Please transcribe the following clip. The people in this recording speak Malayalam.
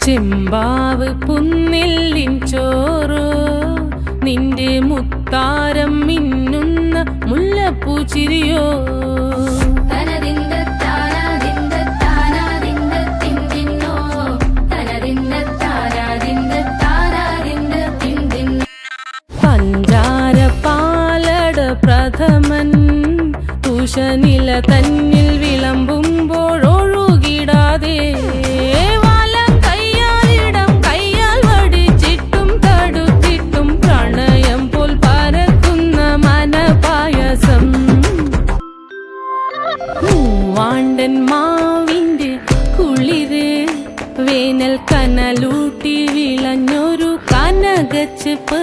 ചെമ്പാവ് പുന്നെല്ലിൻ ചോറോ നിന്റെ മുത്താരം മിന്നുന്ന മുല്ലപ്പൂച്ചിരിയോ പഞ്ചാര പാലട പ്രഥമൻ തുഷനില തന്നിൽ വിളമ്പുമ്പോഴൊഴുകിടാതെ മൂവാണ്ടൻ മാവിൻ്റെ കുളിര് വേനൽ കനലൂട്ടി വിളഞ്ഞൊരു കനകച്ചെപ്പ്